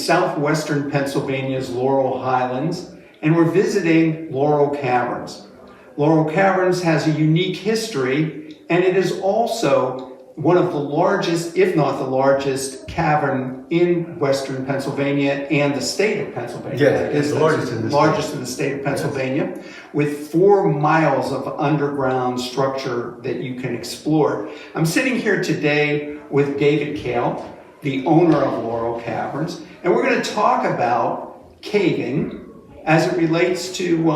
southwestern Pennsylvania's Laurel Highlands, and we're visiting Laurel Caverns. Laurel Caverns has a unique history, and it is also one of the largest, if not the largest, cavern in western Pennsylvania and the state of Pennsylvania. Yes, it's the largest in the state of Pennsylvania, yes, with 4 miles of underground structure that you can explore. I'm sitting here today with David Cale, the owner of Laurel Caverns, and we're going to talk about caving as it relates to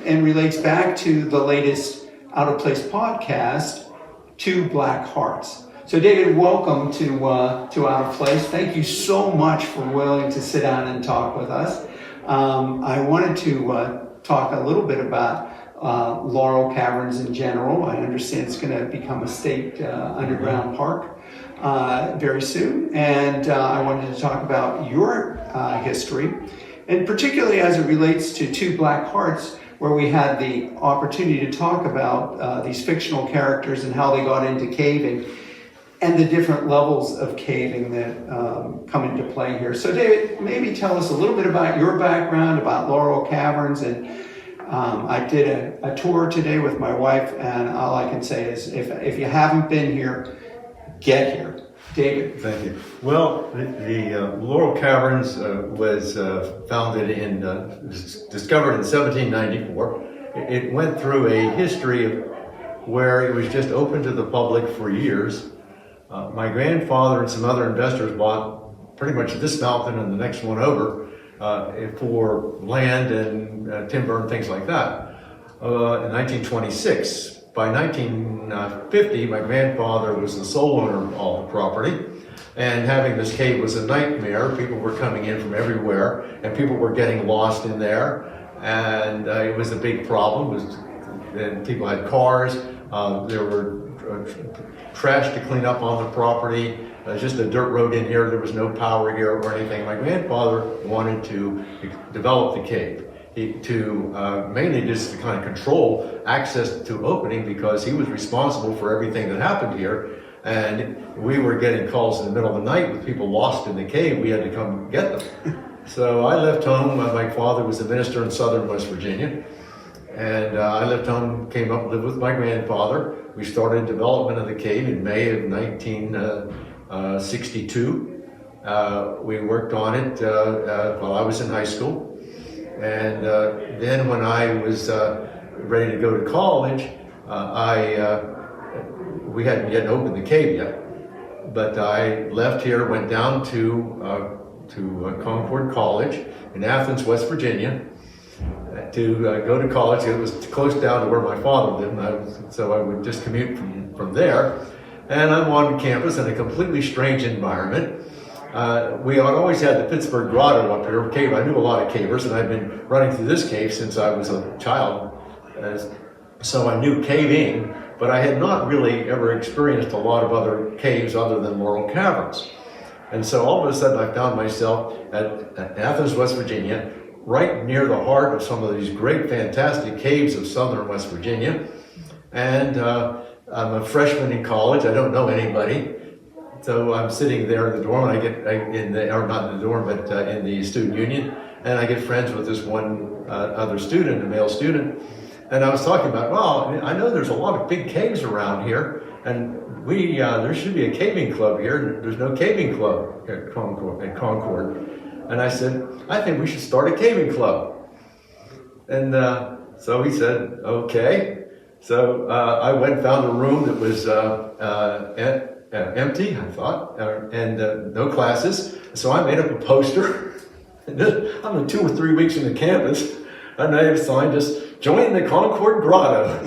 and relates back to the latest Out of Place podcast, Two Black Hearts. So David, welcome to Out of Place. Thank you so much for willing to sit down and talk with us. I wanted to talk a little bit about Laurel Caverns in general. I understand it's going to become a state underground park very soon. And I wanted to talk about your history, and particularly as it relates to Two Black Hearts, where we had the opportunity to talk about these fictional characters and how they got into caving and the different levels of caving that come into play here. So David, maybe tell us a little bit about your background, about Laurel Caverns. And I did a tour today with my wife, and all I can say is if you haven't been here, get here. David. Thank you. Well, the Laurel Caverns was founded discovered in 1794. It went through a history where it was just open to the public for years. My grandfather and some other investors bought pretty much this mountain and the next one over for land and timber and things like that in 1926. By 1950, my grandfather was the sole owner of all the property, and having this cave was a nightmare. People were coming in from everywhere, and people were getting lost in there, and it was a big problem. And people had cars, there were trash to clean up on the property, just a dirt road in here, there was no power here or anything. My grandfather wanted to develop the cave. Mainly just to kind of control access to opening, because he was responsible for everything that happened here. And we were getting calls in the middle of the night with people lost in the cave. We had to come get them. So I left home. My father was a minister in southern West Virginia. And I left home, came up and lived with my grandfather. We started development of the cave in May of 1962. We worked on it while I was in high school. And then when I was ready to go to college, we hadn't yet opened the cave yet, but I left here, went down to Concord College in Athens, West Virginia, to go to college. It was close down to where my father lived, so I would just commute from there. And I'm on campus in a completely strange environment. We had always had the Pittsburgh Grotto up here, cave. I knew a lot of cavers, and I'd been running through this cave since I was a child. So I knew caving, but I had not really ever experienced a lot of other caves other than Laurel Caverns. And so all of a sudden I found myself at Athens, West Virginia, right near the heart of some of these great, fantastic caves of southern West Virginia. And I'm a freshman in college. I don't know anybody. So I'm sitting there in the dorm, and not in the dorm, but in the student union, and I get friends with this one other student, a male student, and I was talking about, well, I know there's a lot of big caves around here, and there should be a caving club here, and there's no caving club at Concord. And I said, I think we should start a caving club. And so he said, okay. So I went and found a room that was empty, I thought, and no classes. So I made up a poster. I'm 2 or 3 weeks into campus, and I have signed just join the Concord Grotto.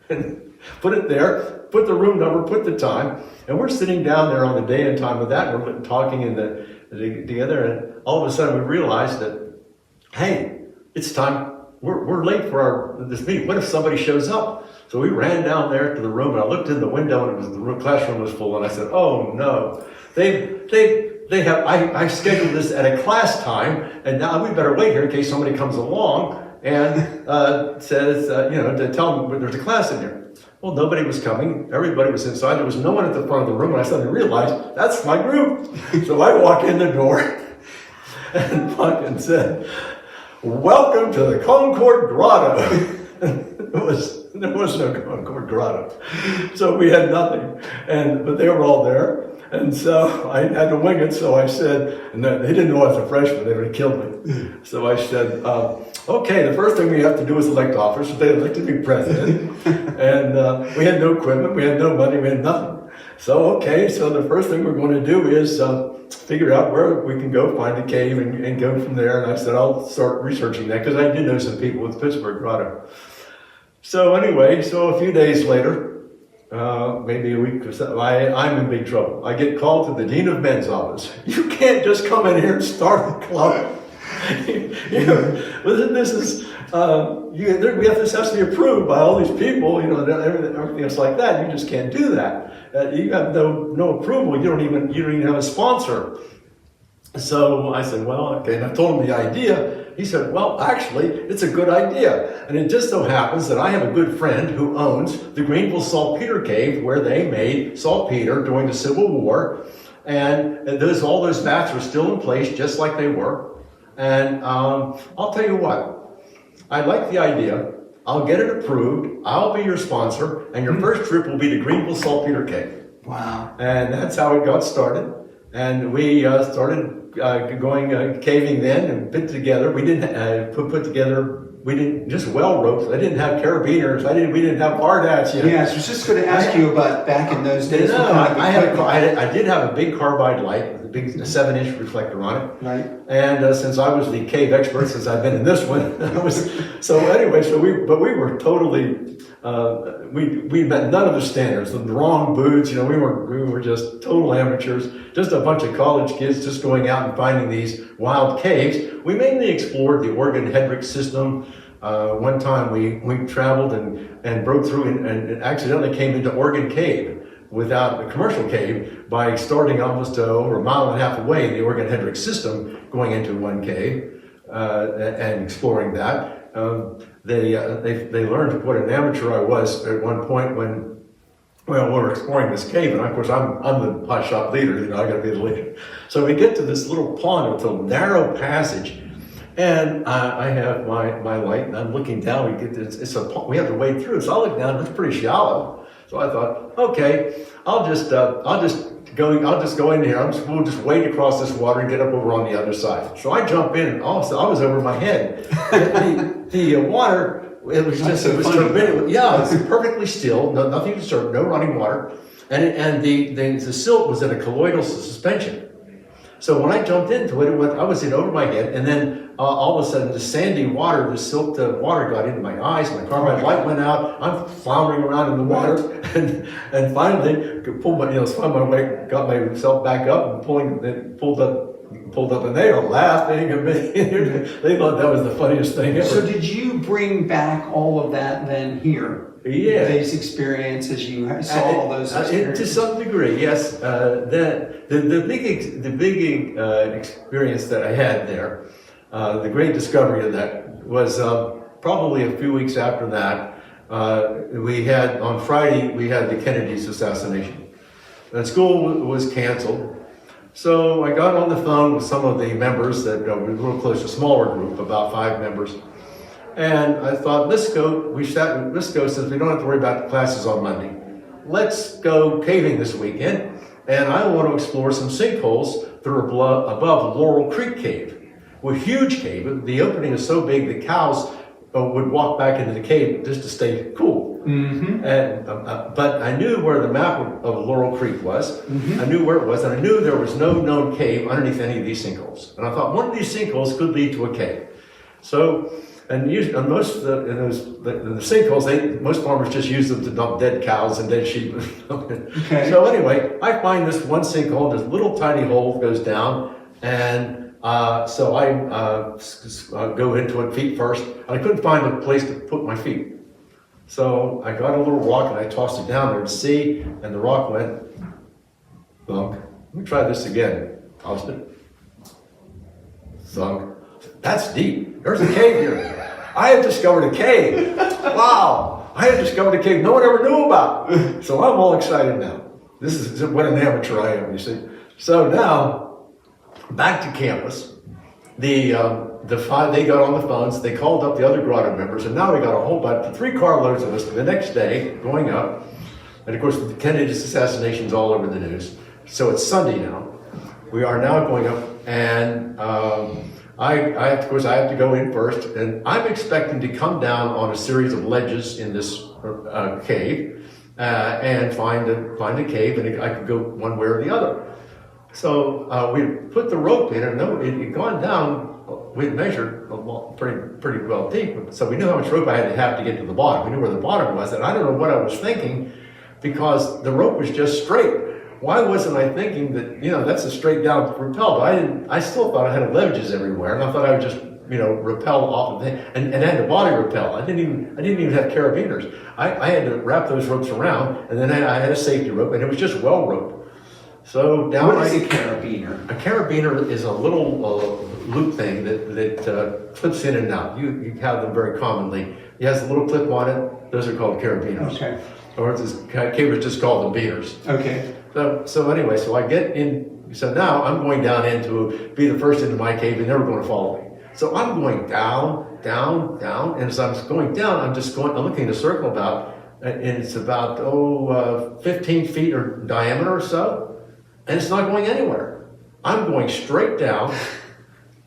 And put it there, put the room number, put the time, and we're sitting down there on the day and time of that. We're talking together, and all of a sudden we realized that, hey, it's time. We're late for this meeting. What if somebody shows up? So we ran down there to the room, and I looked in the window, and the classroom was full. And I said, "Oh no, they have. I scheduled this at a class time, and now we better wait here in case somebody comes along and says, to tell them there's a class in here." Well, nobody was coming. Everybody was inside. There was no one at the front of the room, and I suddenly realized that's my group. So I walk in the door. and fucking said, "Welcome to the Concord Grotto." There was no Concord Grotto, so we had nothing, but they were all there, and so I had to wing it. So I said, and they didn't know I was a freshman; they would have killed me. So I said, "Okay, the first thing we have to do is elect officers." They elected me president, and we had no equipment, we had no money, we had nothing. So so the first thing we're going to do is figure out where we can go find a cave and go from there. And I said, I'll start researching that because I did know some people with Pittsburgh Grotto. So anyway, a few days later, maybe a week or so, I'm in big trouble. I get called to the Dean of Men's office. You can't just come in here and start a club. This is, this has to be approved by all these people, everything else like that. You just can't do that. You have no approval. You don't even have a sponsor. So I said, well, okay. And I told him the idea. He said, well, actually, it's a good idea. And it just so happens that I have a good friend who owns the Greenville Saltpeter Cave, where they made saltpeter during the Civil War. And all those vats are still in place, just like they were. And I'll tell you what, I like the idea. I'll get it approved. I'll be your sponsor. And your first trip will be to Greenville Saltpeter Cave. Wow. And that's how it got started. And we started going caving then and put together. We didn't put together. We didn't just well ropes. I didn't have carabiners. We didn't have hard hats yet. Yes, I was just going to ask you about back in those days. I did have a big carbide light, a big 7-inch reflector on it. Right. And since I was the cave expert, since I've been in this one, we were totally. We met none of the standards, the wrong boots, we were just total amateurs, just a bunch of college kids just going out and finding these wild caves. We mainly explored the Oregon Hendrix system. One time we traveled and broke through and accidentally came into Oregon Cave without a commercial cave by starting almost over a mile and a half away in the Oregon Hendrix system, going into one cave and exploring that. They learned what an amateur I was at one point when we were exploring this cave, and of course I'm the hot shot leader. I got to be the leader. So we get to this little pond with a narrow passage, and I have my light, and I'm looking down. We have to wade through. So I look down. It's pretty shallow. So I thought, okay, I'll just go in here. We'll just wade across this water and get up over on the other side. So I jump in, and also I was over my head. The water, it was turbid. Yeah, it's perfectly still, nothing to disturb, no running water, and the silt was in a colloidal suspension. So when I jumped into it, I was in over my head, and then all of a sudden the sandy water, the silt water got into my eyes, my carbide light went out, I'm floundering around in the water, and finally pulled my way, got myself back up and pulled up, and they were laughing at me. They thought that was the funniest thing ever. So did you bring back all of that then here? Yeah. These experiences, you saw all those experiences? To some degree, yes. The big experience that I had there, the great discovery of that was probably a few weeks after that. On Friday, we had the Kennedy's assassination. And school was canceled. So I got on the phone with some of the members that were a little close, a smaller group, about 5 members. And I thought, let's go, since we don't have to worry about the classes on Monday. Let's go caving this weekend. And I want to explore some sinkholes that are above Laurel Creek Cave. A huge cave. The opening is so big that cows would walk back into the cave just to stay cool. Mm-hmm. And, but I knew where the map of Laurel Creek was. Mm-hmm. I knew where it was, and I knew there was no known cave underneath any of these sinkholes. And I thought one of these sinkholes could lead to a cave. So, most of the sinkholes, most farmers just use them to dump dead cows and dead sheep. Okay. So anyway, I find this one sinkhole, this little tiny hole goes down, and so I go into it feet first, and I couldn't find a place to put my feet. So I got a little rock and I tossed it down there to see, and the rock went thunk. Let me try this again. Tossed it. Thunk. That's deep. There's a cave here. I have discovered a cave. Wow. I have discovered a cave no one ever knew about. So I'm all excited now. This is what an amateur I am, you see. So now, back to campus. they got on the phones, they called up the other grotto members, and now we got a whole bunch, 3 carloads of us the next day going up. And of course, the Kennedy assassination's all over the news. So it's Sunday now. We are now going up, and of course, I have to go in first, and I'm expecting to come down on a series of ledges in this cave and find a cave, and I could go one way or the other. So we put the rope in, and it had gone down. We had measured pretty well deep, so we knew how much rope I had to have to get to the bottom. We knew where the bottom was, and I don't know what I was thinking, because the rope was just straight. Why wasn't I thinking that, that's a straight down rappel? But I still thought I had ledges everywhere, and I thought I would just, rappel off of it, and had the body rappel. I didn't even have carabiners. I had to wrap those ropes around, and then I had a safety rope, and it was just well rope. So down. What is a carabiner? A carabiner is a little loop thing that clips in and out. You have them very commonly. It has a little clip on it. Those are called carabiners. Okay. Or cavers just call them beaters. Okay. So anyway, so I get in. So now I'm going down to be the first into my cave, and they're going to follow me. So I'm going down, down, down, and as I'm going down, I'm looking in a circle and it's about 15 feet or diameter or so, and it's not going anywhere. I'm going straight down,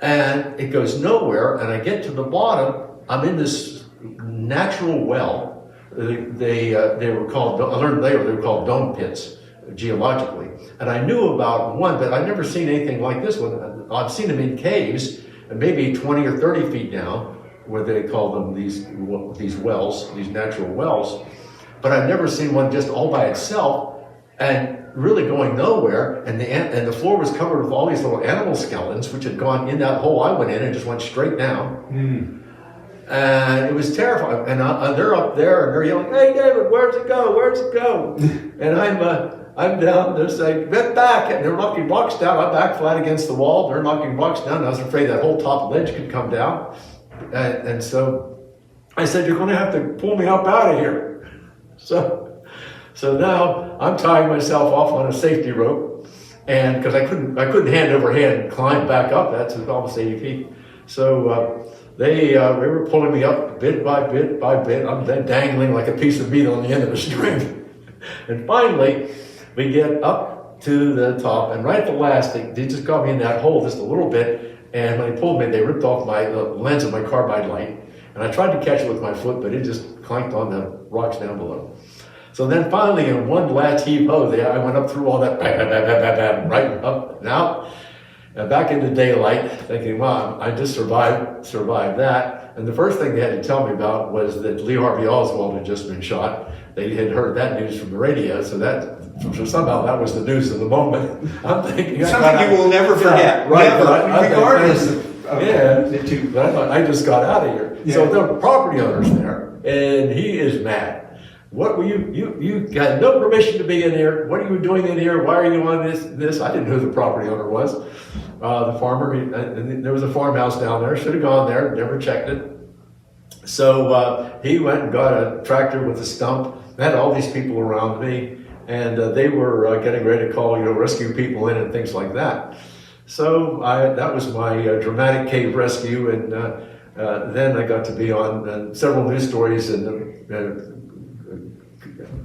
and it goes nowhere. And I get to the bottom. I'm in this natural well. They were called. I learned later they were called dome pits geologically, and I knew about one, but I'd never seen anything like this one. I've seen them in caves, maybe 20 or 30 feet down, where they call them these wells, these natural wells. But I've never seen one just all by itself and really going nowhere. And the floor was covered with all these little animal skeletons, which had gone in that hole I went in and just went straight down. And it was terrifying. And they're up there and they're yelling, "Hey, David, where's it go? Where's it go?" And I'm down, they're saying, "Get back!" And they're knocking blocks down. I'm back flat against the wall. They're knocking blocks down. And I was afraid that whole top ledge could come down. And so I said, "You're going to have to pull me up out of here." So now I'm tying myself off on a safety rope, and because I couldn't hand over hand climb back up. That's almost 80 feet. So they were pulling me up bit by bit by bit. I'm then dangling like a piece of meat on the end of a string. And finally, we get up to the top, and right at the last, they just got me in that hole just a little bit, and when they pulled me, they ripped off the lens of my carbide light, and I tried to catch it with my foot, but it just clanked on the rocks down below. So then finally, in one last heave-ho, I went up through all that, right up and out, and back into daylight, thinking, wow, I just survived that. And the first thing they had to tell me about was that Lee Harvey Oswald had just been shot. They had heard that news from the radio, so somehow that was the news of the moment. I'm thinking something you will never forget, right? Regardless of the two. But I thought I just got out of here. Yeah. So the property owner's there, and he is mad. What were you got no permission to be in here? What are you doing in here? Why are you on this? I didn't know who the property owner was. The farmer, there was a farmhouse down there. Should have gone there, never checked it. So he went and got a tractor with a stump. Had all these people around me, and they were getting ready to call, rescue people in and things like that. So that was my dramatic cave rescue, and then I got to be on several news stories and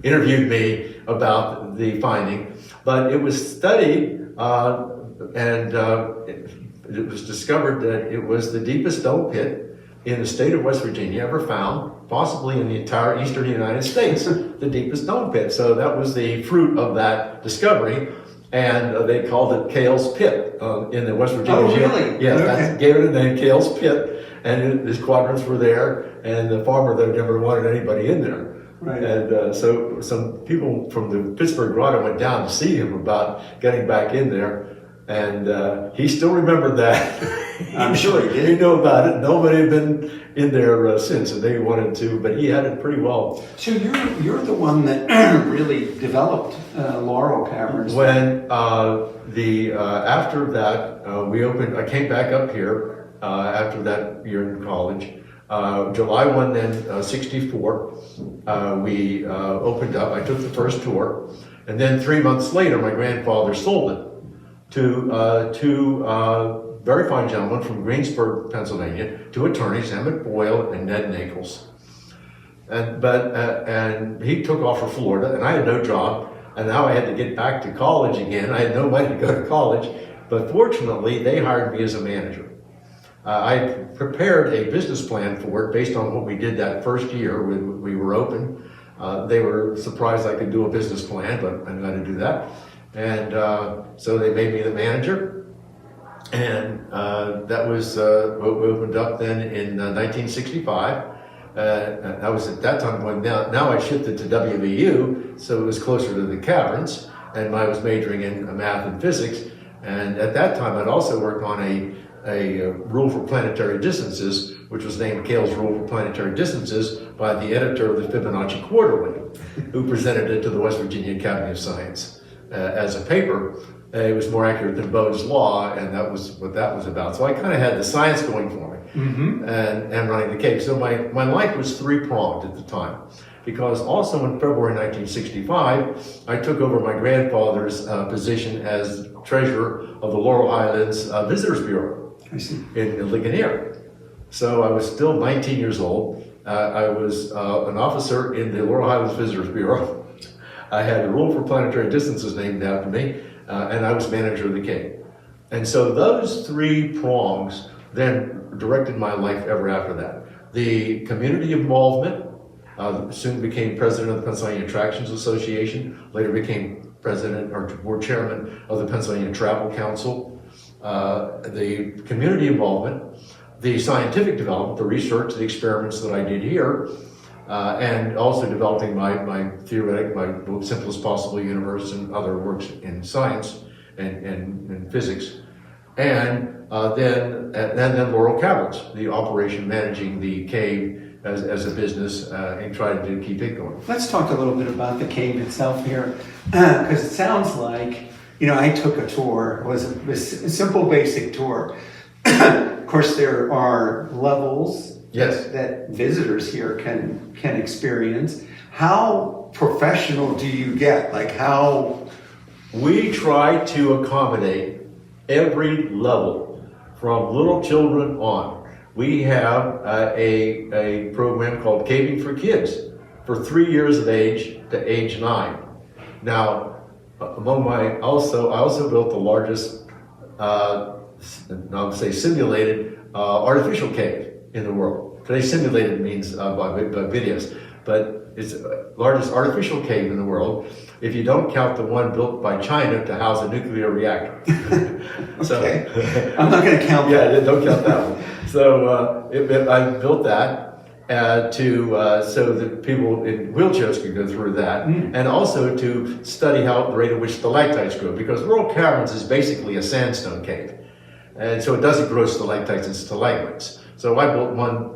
interviewed me about the finding. But it was studied, and it was discovered that it was the deepest dome pit in the state of West Virginia ever found, possibly in the entire eastern United States, the deepest dome pit. So that was the fruit of that discovery, and they called it Cale's Pit in the West Virginia. Oh, really? Yeah, okay. That gave it a name, Cale's Pit, and his quadrants were there, and the farmer there never wanted anybody in there. Right. And so some people from the Pittsburgh Grotto went down to see him about getting back in there, and he still remembered that. I'm sure he did. He knew about it. Nobody had been in there since, and they wanted to, but he had it pretty well. So you're the one that really developed Laurel Caverns. When after that we opened, I came back up here after that year in college. July 1 then, 64, we opened up. I took the first tour, and then 3 months later, my grandfather sold it to two very fine gentlemen from Greensburg, Pennsylvania, two attorneys, Emmett Boyle and Ned Nichols. And he took off for Florida, and I had no job, and now I had to get back to college again. I had no money to go to college, but fortunately, they hired me as a manager. I prepared a business plan for it based on what we did that first year when we were open. They were surprised I could do a business plan, but I knew how to do that. And so they made me the manager. And that was what we opened up then in 1965. I was at that time going, now I shifted to WVU, so it was closer to the Caverns, and I was majoring in math and physics. And at that time, I'd also worked on a rule for planetary distances, which was named Cale's Rule for Planetary Distances by the editor of the Fibonacci Quarterly, who presented it to the West Virginia Academy of Science as a paper. It was more accurate than Bode's Law, and that was what that was about. So I kind of had the science going for me, and running the cave. So my life was three-pronged at the time, because also in February 1965, I took over my grandfather's position as treasurer of the Laurel Highlands Visitors Bureau in Ligonier. So I was still 19 years old. I was an officer in the Laurel Highlands Visitors Bureau. I had a rule for planetary distances named after me, and I was manager of the cave. And so those three prongs then directed my life ever after that. The community involvement, soon became president of the Pennsylvania Attractions Association, later became president or board chairman of the Pennsylvania Travel Council. The community involvement, the scientific development, the research, the experiments that I did here, and also developing my theoretic, my simplest possible universe and other works in science and physics. And then Laurel Caverns, the operation managing the cave as a business and trying to keep it going. Let's talk a little bit about the cave itself here, because it sounds like, I took a tour. It was a simple, basic tour. Of course, there are levels that visitors here can experience. How professional do you get? Like how? We try to accommodate every level from little children on. We have a program called Caving for Kids for 3 years of age to age 9. Now, I also built the largest, I'll say simulated artificial cave in the world. Today simulated means by videos, but it's the largest artificial cave in the world if you don't count the one built by China to house a nuclear reactor. Okay. I'm not going to count that. Yeah, don't count that one. So I built that so that people in wheelchairs could go through that, and also to study the rate at which stalactites grow, because Laurel Caverns is basically a sandstone cave, and so it doesn't grow stalactites and stalagmites. So I built one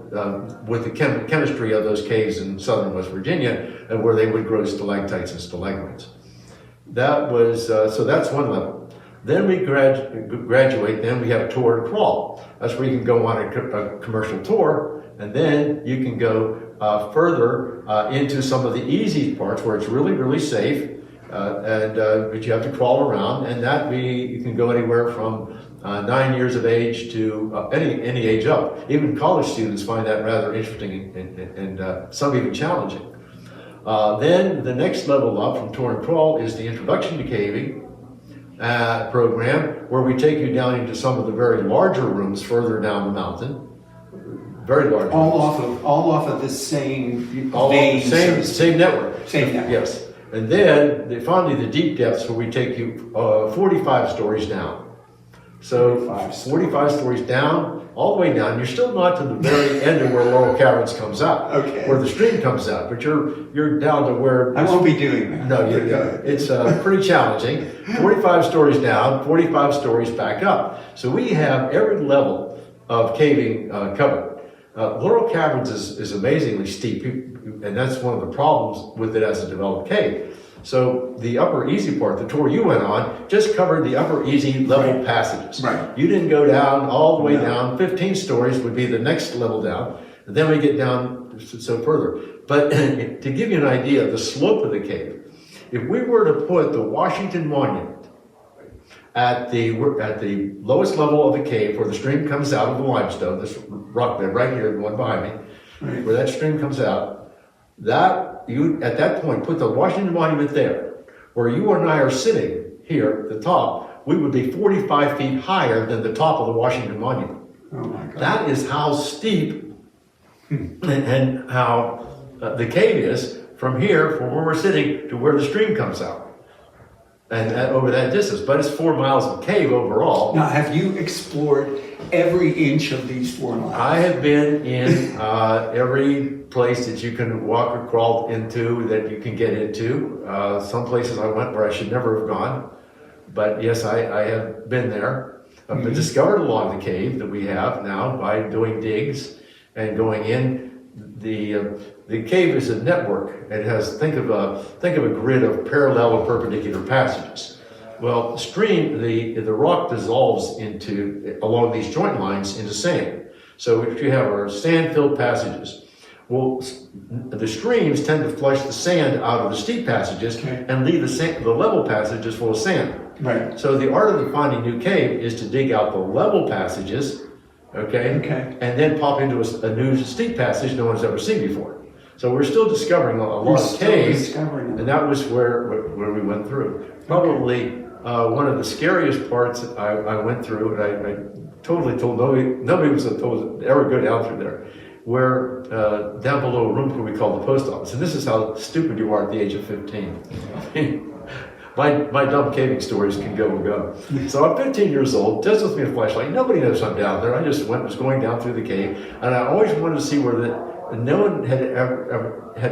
with the chemistry of those caves in southern West Virginia, where they would grow stalactites and stalagmites. That was so that's one level. Then we graduate. Then we have a tour and crawl. That's where you can go on a commercial tour. And then you can go further into some of the easy parts where it's really, really safe, but you have to crawl around, and you can go anywhere from 9 years of age to any age up. Even college students find that rather interesting and some even challenging. Then the next level up from tour and crawl is the Introduction to Caving program, where we take you down into some of the very larger rooms further down the mountain. Very large. All off of the same vein. Same network. Same network. Yes. And then finally the deep depths, where we take you 45 stories down. So 45 stories down, all the way down. You're still not to the very end of where Laurel Caverns comes out, where the stream comes out, but you're down to where. I won't be doing that. No, it's pretty challenging. 45 stories down, 45 stories back up. So we have every level of caving covered. Laurel Caverns is amazingly steep, and that's one of the problems with it as a developed cave. So the upper easy part, the tour you went on, just covered the upper easy level passages. Right. You didn't go down all the way down. 15 stories would be the next level down. And then we get down so further. But to give you an idea of the slope of the cave, if we were to put the Washington Monument at the lowest level of the cave where the stream comes out of the limestone, this rock bed right here, the one behind me, Right. where that stream comes out, that you at that point put the Washington Monument there, where you and I are sitting here at the top, we would be 45 feet higher than the top of the Washington Monument. Oh my God. That is how steep and how the cave is from here, from where we're sitting, to where the stream comes out. And over that distance, but it's 4 miles of cave overall. Now, have you explored every inch of these 4 miles? I have been in every place that you can walk or crawl into, that you can get into. Some places I went where I should never have gone, but yes, I have been there. I've been discovered along the cave that we have now by doing digs and going in. The cave is a network. It has, think of a grid of parallel or perpendicular passages. Well, the rock dissolves along these joint lines into sand. So if you have our sand-filled passages, well, the streams tend to flush the sand out of the steep passages and leave the level passages full of sand. Right. So the art of finding new cave is to dig out the level passages, and then pop into a new steep passage no one's ever seen before. So we're still discovering a lot of caves, and that was where we went through. Probably one of the scariest parts I went through, and I totally told nobody was supposed to ever go down through there, where down below a room we call the post office. And this is how stupid you are at the age of 15. My dumb caving stories can go and go. So I'm 15 years old, just with me a flashlight. Nobody knows I'm down there. I just was going down through the cave, and I always wanted to see where no one had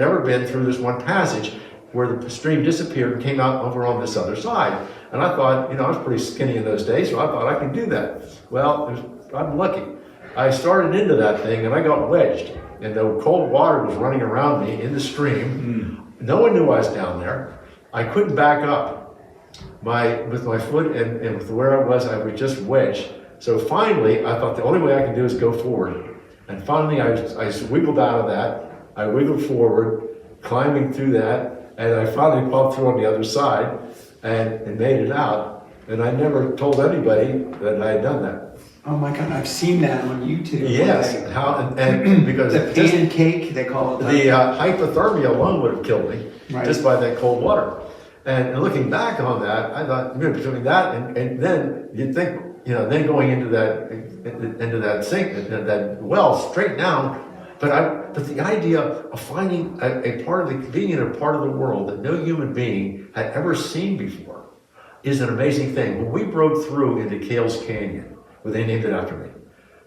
ever been through this one passage where the stream disappeared and came out over on this other side. And I thought, I was pretty skinny in those days, so I thought I could do that. Well, I'm lucky. I started into that thing and I got wedged, and the cold water was running around me in the stream. No one knew I was down there. I couldn't back up. With my foot and with where I was just wedged. So finally, I thought the only way I can do is go forward. And finally, I wiggled out of that. I wiggled forward, climbing through that, and I finally popped through on the other side and made it out. And I never told anybody that I had done that. Oh my God, I've seen that on YouTube. Yes, and because the pancake, they call it. The hypothermia alone would have killed me just by that cold water. And looking back on that, I thought, between that and then you'd think, then going into that sink, that well, straight down. But the idea of finding being in a part of the world that no human being had ever seen before is an amazing thing. When we broke through into Cale's Canyon, where they named it after me,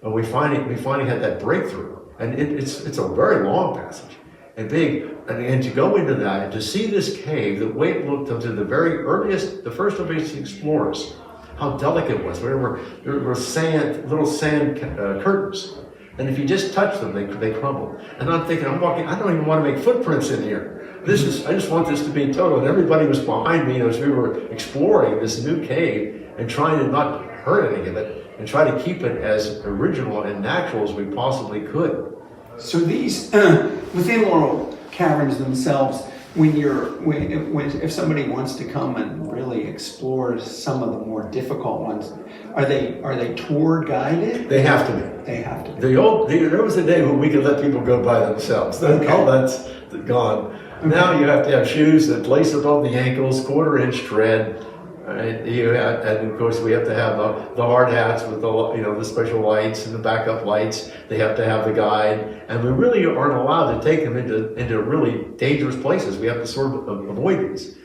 and we finally had that breakthrough, and it's a very long passage and big, and to go into that and to see this cave, the way it looked to the first earliest explorers, how delicate it was. There were little sand curtains, and if you just touch them, they crumble. And I'm thinking, I don't even want to make footprints in here. I just want this to be total. And everybody was behind me as we were exploring this new cave and trying to not hurt any of it and try to keep it as original and natural as we possibly could. So these within Laurel Caverns themselves, if somebody wants to come and really explore some of the more difficult ones, are they tour guided? They have to be. They have to be. There was a day when we could let people go by themselves. All that's gone. Okay. Now you have to have shoes that lace above the ankles, 1/4-inch tread. And of course we have to have the hard hats with the special lights and the backup lights. They have to have the guide, and we really aren't allowed to take them into really dangerous places. We have to sort of avoid these.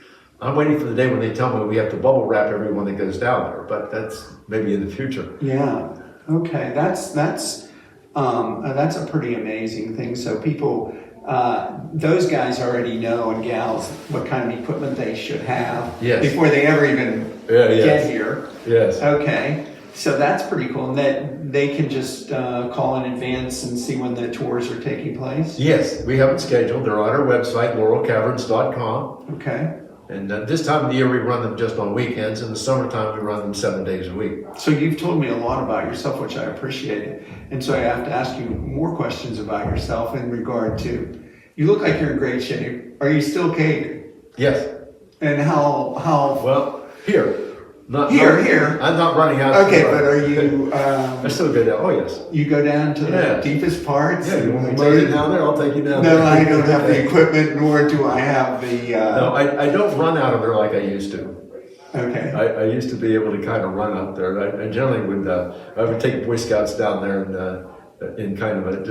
I'm waiting for the day when they tell me we have to bubble wrap everyone that goes down there, but that's maybe in the future. Yeah. Okay. That's a pretty amazing thing. So people. Those guys already know, and gals, what kind of equipment they should have before they ever even get here. Yes. Okay. So that's pretty cool. And that they can just call in advance and see when the tours are taking place? Yes, we have it scheduled. They're on our website, laurelcaverns.com. Okay. And this time of the year, we run them just on weekends. In the summertime, we run them 7 days a week. So you've told me a lot about yourself, which I appreciate. And so I have to ask you more questions about yourself in regard to, you look like you're in great shape. Are you still caving? Yes. And how? Well, here, Here. I'm not running out. Okay, but are you? I still go down. Oh yes. You go down to the deepest parts. Yeah, you want me to take you down there? I'll take you down. No, I don't have the equipment, nor do I have the. No, I don't run out of there like I used to. Okay. I used to be able to kind of run up there. I generally would. I would take Boy Scouts down there and in kind of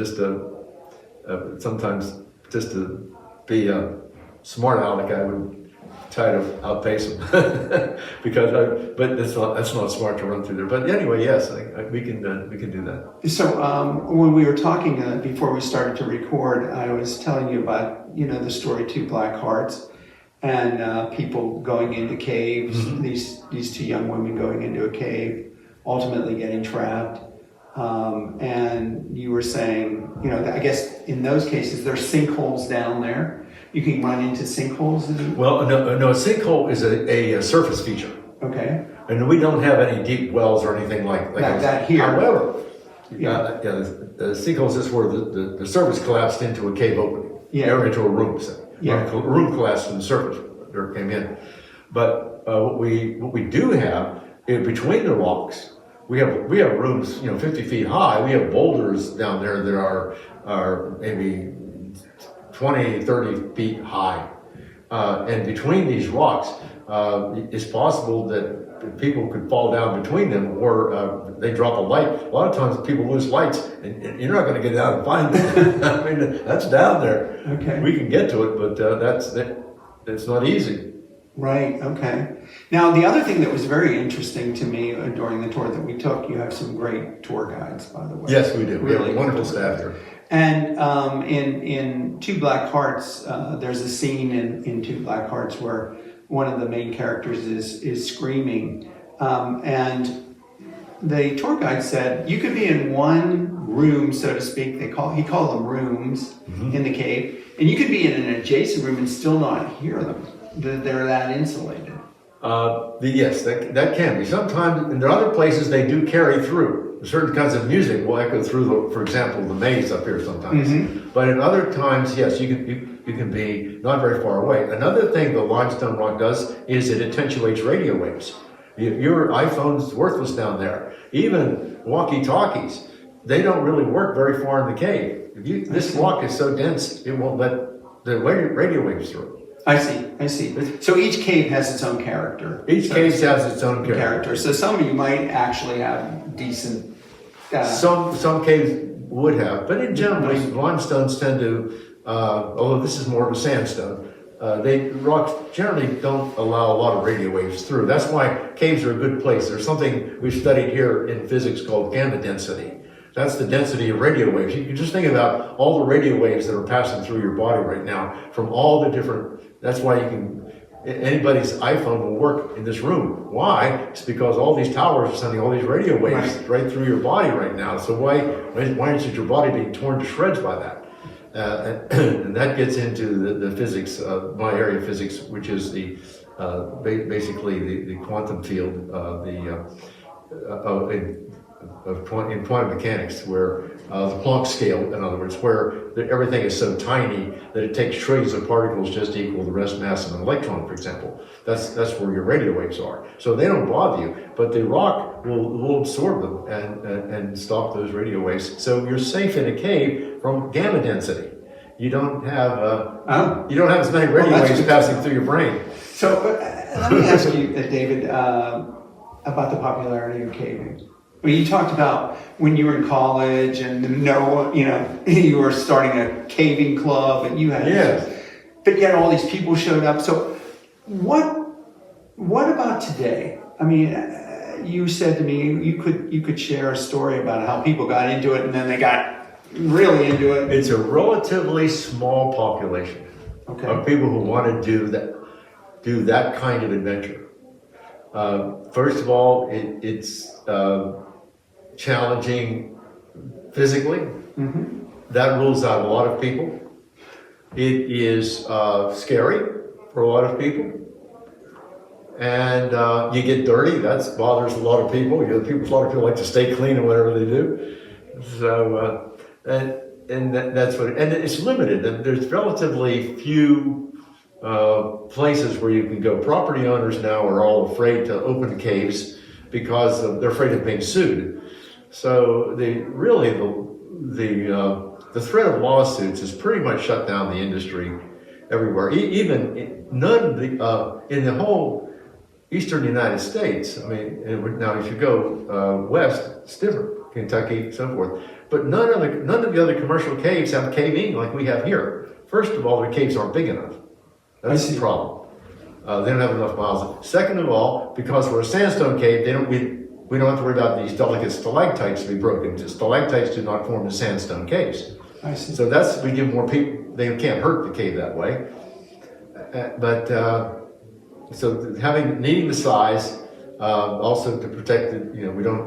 sometimes just to be a smart aleck, I would try to outpace them but that's not smart to run through there. But anyway, yes, we can do that. So when we were talking before we started to record, I was telling you about the story Two Black Hearts and people going into caves. Mm-hmm. These two young women going into a cave, ultimately getting trapped. And you were saying, I guess in those cases there's sinkholes down there. You can run into sinkholes. Well, no, a sinkhole is a surface feature. Okay. And we don't have any deep wells or anything like that here. However, the sinkhole is just where the surface collapsed into a cave opening. Yeah. Or into a room. Yeah. A room collapsed from the surface. Dirt came in. But what we do have in between the rocks, we have rooms 50 feet high. We have boulders down there that are maybe 20, 30 feet high. And between these rocks, it's possible that people could fall down between them, or they drop a light. A lot of times people lose lights, and you're not going to get down and find them. I mean, that's down there. Okay. We can get to it, but it's not easy. Right, okay. Now, the other thing that was very interesting to me during the tour that we took, you have some great tour guides, by the way. Yes, we do. Really we have a wonderful staff here. And in Two Black Hearts, there's a scene in Two Black Hearts where one of the main characters is screaming. And the tour guide said you could be in one room, so to speak. He called them rooms in the cave. And you could be in an adjacent room and still not hear them. They're that insulated. Yes, that can be. Sometimes, and there are other places they do carry through. Certain kinds of music will echo through, for example, the maze up here sometimes. Mm-hmm. But in other times, yes, you can be not very far away. Another thing the limestone rock does is it attenuates radio waves. Your iPhone's worthless down there. Even walkie-talkies, they don't really work very far in the cave. This rock is so dense, it won't let the radio waves through. I see. So each cave has its own character. Each cave has its own character. So some of you might actually have decent. Some caves would have, but in general, limestones tend to, although this is more of a sandstone, rocks generally don't allow a lot of radio waves through. That's why caves are a good place. There's something we've studied here in physics called gamma density. That's the density of radio waves. You can just think about all the radio waves that are passing through your body right now from all the different, that's why anybody's iPhone will work in this room. Why? It's because all these towers are sending all these radio waves right through your body right now. So why isn't your body being torn to shreds by that? And that gets into the physics, my area of physics, which is basically the quantum field, in quantum mechanics, where the Planck scale, in other words, where everything is so tiny that it takes trillions of particles just to equal the rest mass of an electron, for example. That's where your radio waves are. So they don't bother you, but the rock will absorb them and stop those radio waves. So you're safe in a cave from gamma density. You don't have as many radio waves passing through your brain. So let me ask you, David, about the popularity of caving. I mean, you talked about when you were in college and you were starting a caving club and you had, but yet all these people showed up. So what about today? I mean, you said to me you could share a story about how people got into it and then they got really into it. It's a relatively small population of people who want to do that kind of adventure. First of all, it's challenging physically. Mm-hmm. That rules out a lot of people. It is scary for a lot of people. And you get dirty. That bothers a lot of people. A lot of people like to stay clean in whatever they do. So, and that's what, and it's limited. There's relatively few places where you can go. Property owners now are all afraid to open caves because they're afraid of being sued. So the threat of lawsuits has pretty much shut down the industry everywhere. In the whole eastern United States. I mean, now if you go west, it's different. Kentucky, so forth. But none of the other commercial caves have caving like we have here. First of all, their caves aren't big enough. That's the problem. They don't have enough miles. Second of all, because we're a sandstone cave, we don't have to worry about these delicate stalactites to be broken. The stalactites do not form the sandstone caves. I see. So we give more people. They can't hurt the cave that way. So needing the size, also to protect it.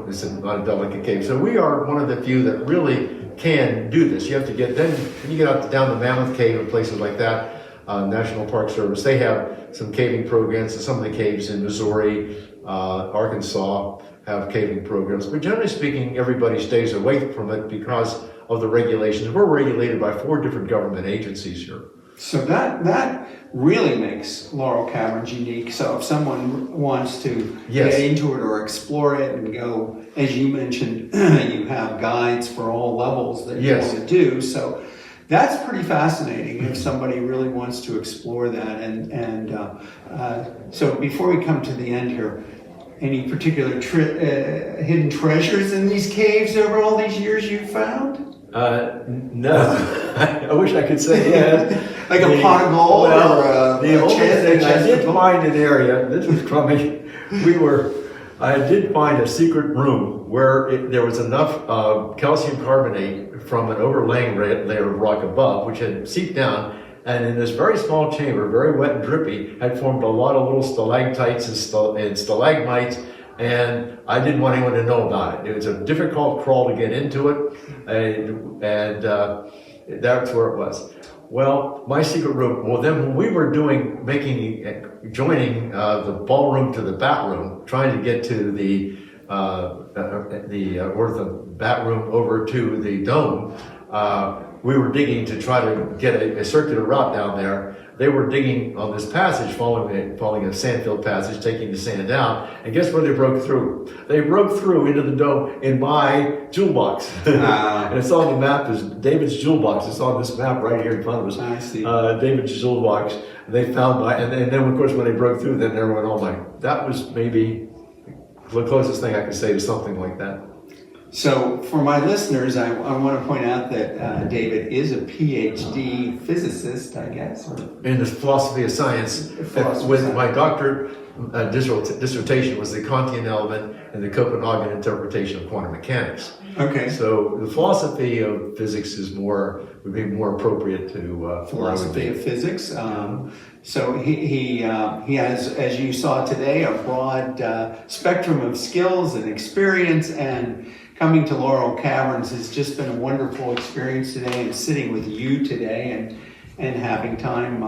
This is not a delicate cave. So we are one of the few that really can do this. You have to when you get down to Mammoth Cave and places like that. National Park Service, they have some caving programs, and some of the caves in Missouri, Arkansas have caving programs. But generally speaking, everybody stays away from it because of the regulations. We're regulated by 4 different government agencies here. So that really makes Laurel Caverns unique. So if someone wants to get into it or explore it and go, as you mentioned, you have guides for all levels that you want to do. So that's pretty fascinating if somebody really wants to explore that. So before we come to the end here, any particular hidden treasures in these caves over all these years you've found? No. I wish I could say yes. Like a pot of gold or the only thing I did find an area, this was crummy, I did find a secret room where there was enough calcium carbonate from an overlaying layer of rock above, which had seeped down, and in this very small chamber, very wet and drippy, had formed a lot of little stalactites and stalagmites, and I didn't want anyone to know about it. It was a difficult crawl to get into it, and that's where it was. Well, my secret room, then when we were joining the ballroom to the bat room, trying to get to the bat room over to the dome, we were digging to try to get a circular route down there. They were digging on this passage, following a sand-filled passage, taking the sand out. And guess where they broke through? They broke through into the dome in my jewel box. And it's on the map as David's jewel box. It's on this map right here in front of us. I see. David's jewel box. They found and then of course when they broke through, then everyone, oh my, that was maybe the closest thing I could say to something like that. So for my listeners, I want to point out that David is a PhD physicist, I guess. In the philosophy of science. With my doctorate dissertation was the Kantian element and the Copenhagen interpretation of quantum mechanics. Okay. So the philosophy of physics would be more appropriate to philosophy of physics. So he has, as you saw today, a broad spectrum of skills and experience, and coming to Laurel Caverns has just been a wonderful experience today, and sitting with you today and having time,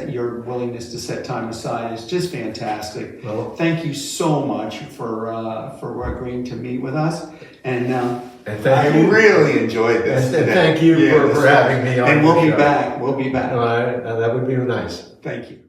your willingness to set time aside is just fantastic. Well, thank you so much for agreeing to meet with us. And I really enjoyed this. And thank you for having me on. And we'll be back. We'll be back. That would be nice. Thank you.